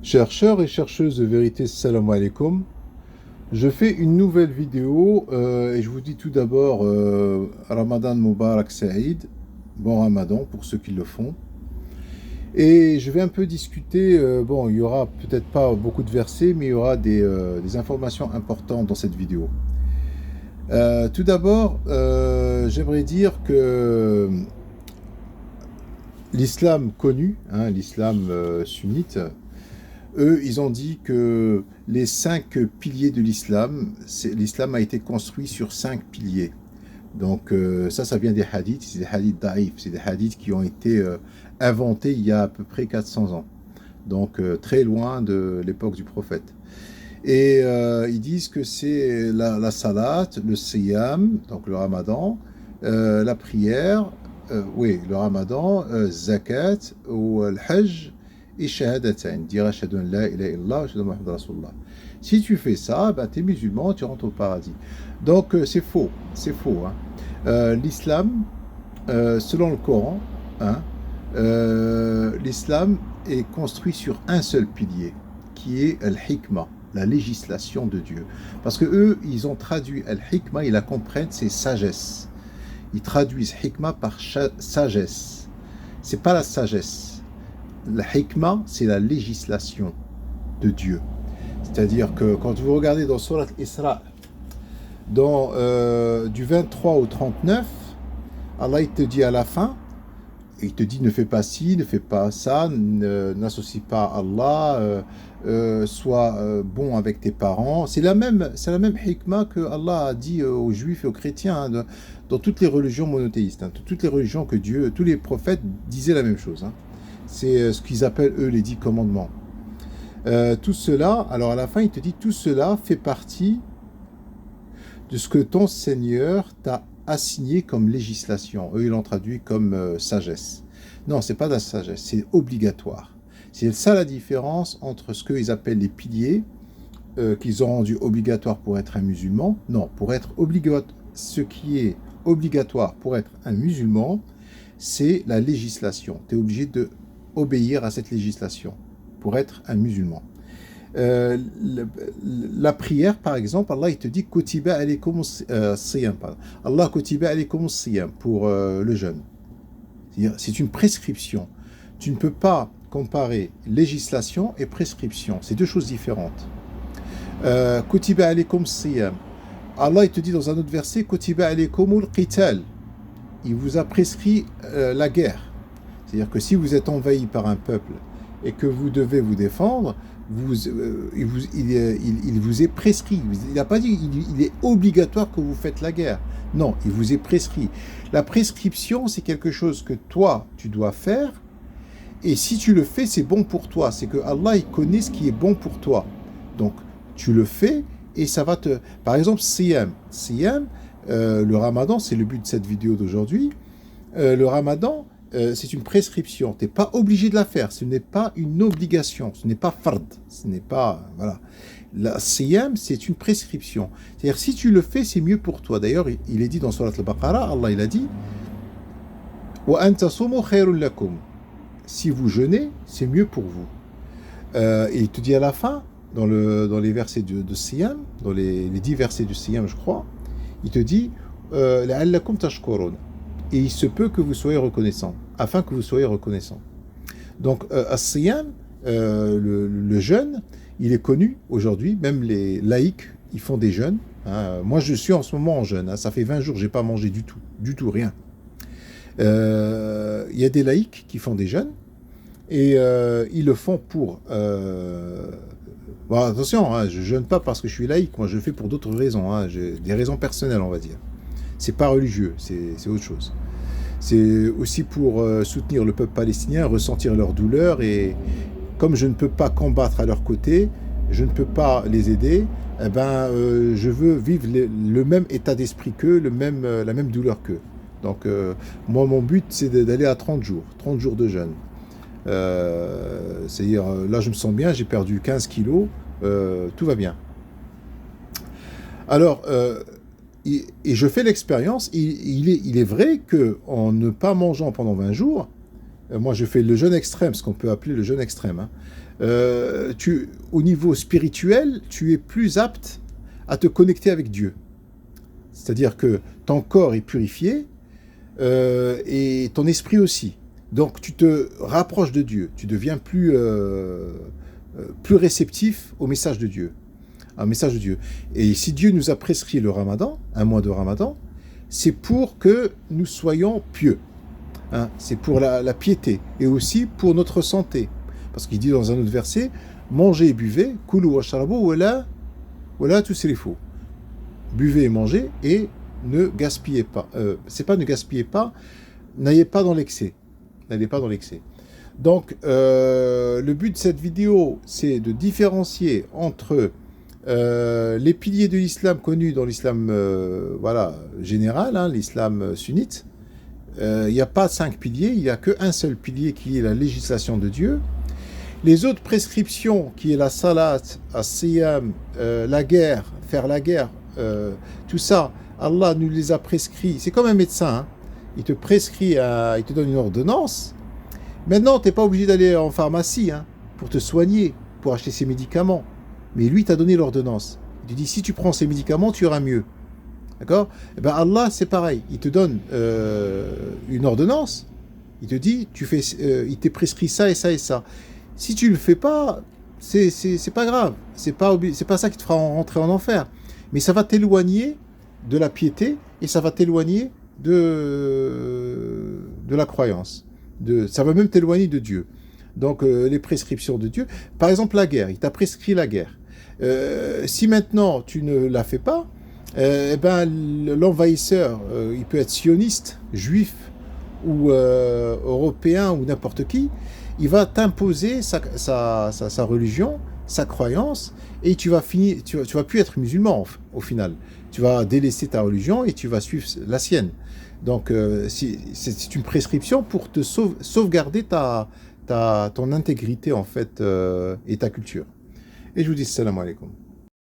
Chercheurs et chercheuses de vérité, salam alaikum. Je fais une nouvelle vidéo et je vous dis tout d'abord Ramadan Mubarak Saïd, bon Ramadan pour ceux qui le font. Et je vais un peu discuter, bon, il y aura peut-être pas beaucoup de versets, mais il y aura des informations importantes dans cette vidéo. Tout d'abord, j'aimerais dire que l'islam connu, hein, l'islam sunnite, eux, ils ont dit que les 5 piliers de l'islam a été construit sur 5 piliers. Donc ça vient des hadiths, c'est des hadiths daïfs, c'est des hadiths qui ont été inventés il y a à peu près 400 ans. Donc très loin de l'époque du prophète. Et ils disent que c'est la salat, le siyam, donc le ramadan, la prière, oui, le ramadan, zakat ou le hajj, et shahadatan, dire ashhadu an la ilaha illallah, ashhadu anna Muhammadan rasulullah. Si tu fais ça, ben, tu es musulman, tu rentres au paradis. Donc c'est faux, c'est faux. Hein. L'islam, selon le Coran, hein, l'islam est construit sur un seul pilier, qui est al-hikmah, la législation de Dieu. Parce que eux, ils ont traduit al-hikmah, ils la comprennent, c'est sagesse. Ils traduisent hikmah par sagesse. C'est pas la sagesse. La hikmah, c'est la législation de Dieu. C'est-à-dire que quand vous regardez dans Surat Isra, du 23 au 39, Allah il te dit à la fin, il te dit ne fais pas ci, ne fais pas ça, n'associe pas Allah, sois bon avec tes parents. C'est la même hikmah que Allah a dit aux juifs et aux chrétiens, hein, dans toutes les religions monothéistes, hein, toutes les religions que Dieu, tous les prophètes disaient la même chose. Hein. C'est ce qu'ils appellent eux les 10 commandements. Tout cela, alors à la fin il te dit tout cela fait partie de ce que ton Seigneur t'a assigné comme législation. Eux, ils l'ont traduit comme sagesse. Non, c'est pas de la sagesse, c'est obligatoire. C'est ça la différence entre ce qu'ils appellent les piliers, qu'ils ont rendu obligatoire pour être un musulman. Non, pour être obligatoire, ce qui est obligatoire pour être un musulman, c'est la législation. Tu es obligé de obéir à cette législation pour être un musulman. La prière, par exemple, Allah il te dit Kutiba alaykum siyam. Allah Kutiba alaykum siyam pour le jeûne. C'est une prescription. Tu ne peux pas comparer législation et prescription. C'est deux choses différentes. Kutiba alaykum siyam. Allah il te dit dans un autre verset Kutiba alaykumul qital. Il vous a prescrit la guerre. C'est-à-dire que si vous êtes envahi par un peuple et que vous devez vous défendre, il vous est prescrit. Il n'a pas dit il est obligatoire que vous faites la guerre. Non, il vous est prescrit. La prescription, c'est quelque chose que toi, tu dois faire. Et si tu le fais, c'est bon pour toi. C'est que Allah, il connaît ce qui est bon pour toi. Donc, tu le fais et ça va te... Par exemple, Siyam. Siyam, le ramadan, c'est le but de cette vidéo d'aujourd'hui. Le ramadan, c'est une prescription. Tu n'es pas obligé de la faire. Ce n'est pas une obligation. Ce n'est pas fard. Ce n'est pas... Voilà. La siyam, c'est une prescription. C'est-à-dire, si tu le fais, c'est mieux pour toi. D'ailleurs, il est dit dans Surat al-Baqarah, Allah, il a dit wa an tasumu khayrun lakum. Si vous jeûnez, c'est mieux pour vous. Et il te dit à la fin, dans les versets de siyam, dans les 10 versets du siyam, je crois, il te dit la'allakum tashkurun. Et il se peut que vous soyez reconnaissant, afin que vous soyez reconnaissant. Donc, as-siyam, le jeûne, il est connu aujourd'hui, même les laïcs, ils font des jeûnes. Hein. Moi, je suis en ce moment en jeûne, hein. Ça fait 20 jours, je n'ai pas mangé du tout, rien. Il y a des laïcs qui font des jeûnes, et ils le font pour... Bon, attention, hein, je ne jeûne pas parce que je suis laïque, moi je le fais pour d'autres raisons, hein. J'ai des raisons personnelles, on va dire. C'est pas religieux, c'est autre chose. C'est aussi pour soutenir le peuple palestinien, ressentir leur douleur, et comme je ne peux pas combattre à leur côté, je ne peux pas les aider, eh ben, je veux vivre le même état d'esprit qu'eux, la même douleur qu'eux. Donc moi mon but c'est d'aller à 30 jours de jeûne. C'est-à-dire là je me sens bien, j'ai perdu 15 kilos, tout va bien. Alors, et je fais l'expérience, il est vrai qu'en ne pas mangeant pendant 20 jours, moi je fais le jeûne extrême, ce qu'on peut appeler le jeûne extrême, hein, au niveau spirituel, tu es plus apte à te connecter avec Dieu. C'est-à-dire que ton corps est purifié et ton esprit aussi. Donc tu te rapproches de Dieu, tu deviens plus réceptif au message de Dieu. Un message de Dieu. Et si Dieu nous a prescrit le Ramadan, un mois de Ramadan, c'est pour que nous soyons pieux. Hein, c'est pour la piété et aussi pour notre santé. Parce qu'il dit dans un autre verset, mangez et buvez, koulou wa sharabu, voilà tous ces faux. Buvez et mangez et ne gaspillez pas. C'est pas ne gaspillez pas, n'allez pas dans l'excès. N'allez pas dans l'excès. Donc, le but de cette vidéo, c'est de différencier entre les piliers de l'islam connus dans l'islam général, hein, l'islam sunnite. Il n'y a pas 5 piliers, il n'y a qu'un seul pilier qui est la législation de Dieu. Les autres prescriptions, qui est la salat, as-siyam, la guerre, faire la guerre, tout ça, Allah nous les a prescrits. C'est comme un médecin, hein. Il te prescrit, il te donne une ordonnance. Maintenant, tu n'es pas obligé d'aller en pharmacie hein, pour te soigner, pour acheter ses médicaments. Mais lui t'a donné l'ordonnance. Il te dit, si tu prends ces médicaments, tu iras mieux. D'accord? Eh bien, Allah, c'est pareil. Il te donne une ordonnance. Il te dit, il t'est prescrit ça et ça et ça. Si tu le fais pas, c'est pas grave. C'est pas ça qui te fera rentrer en enfer. Mais ça va t'éloigner de la piété et ça va t'éloigner de la croyance. Ça va même t'éloigner de Dieu. Donc, les prescriptions de Dieu. Par exemple, la guerre. Il t'a prescrit la guerre. Si maintenant tu ne la fais pas, l'envahisseur, il peut être sioniste, juif ou européen ou n'importe qui, il va t'imposer sa religion, sa croyance, et tu vas plus être musulman au final. Tu vas délaisser ta religion et tu vas suivre la sienne. Donc c'est une prescription pour te sauvegarder ton intégrité en fait et ta culture. Et je vous dis salam alaikum.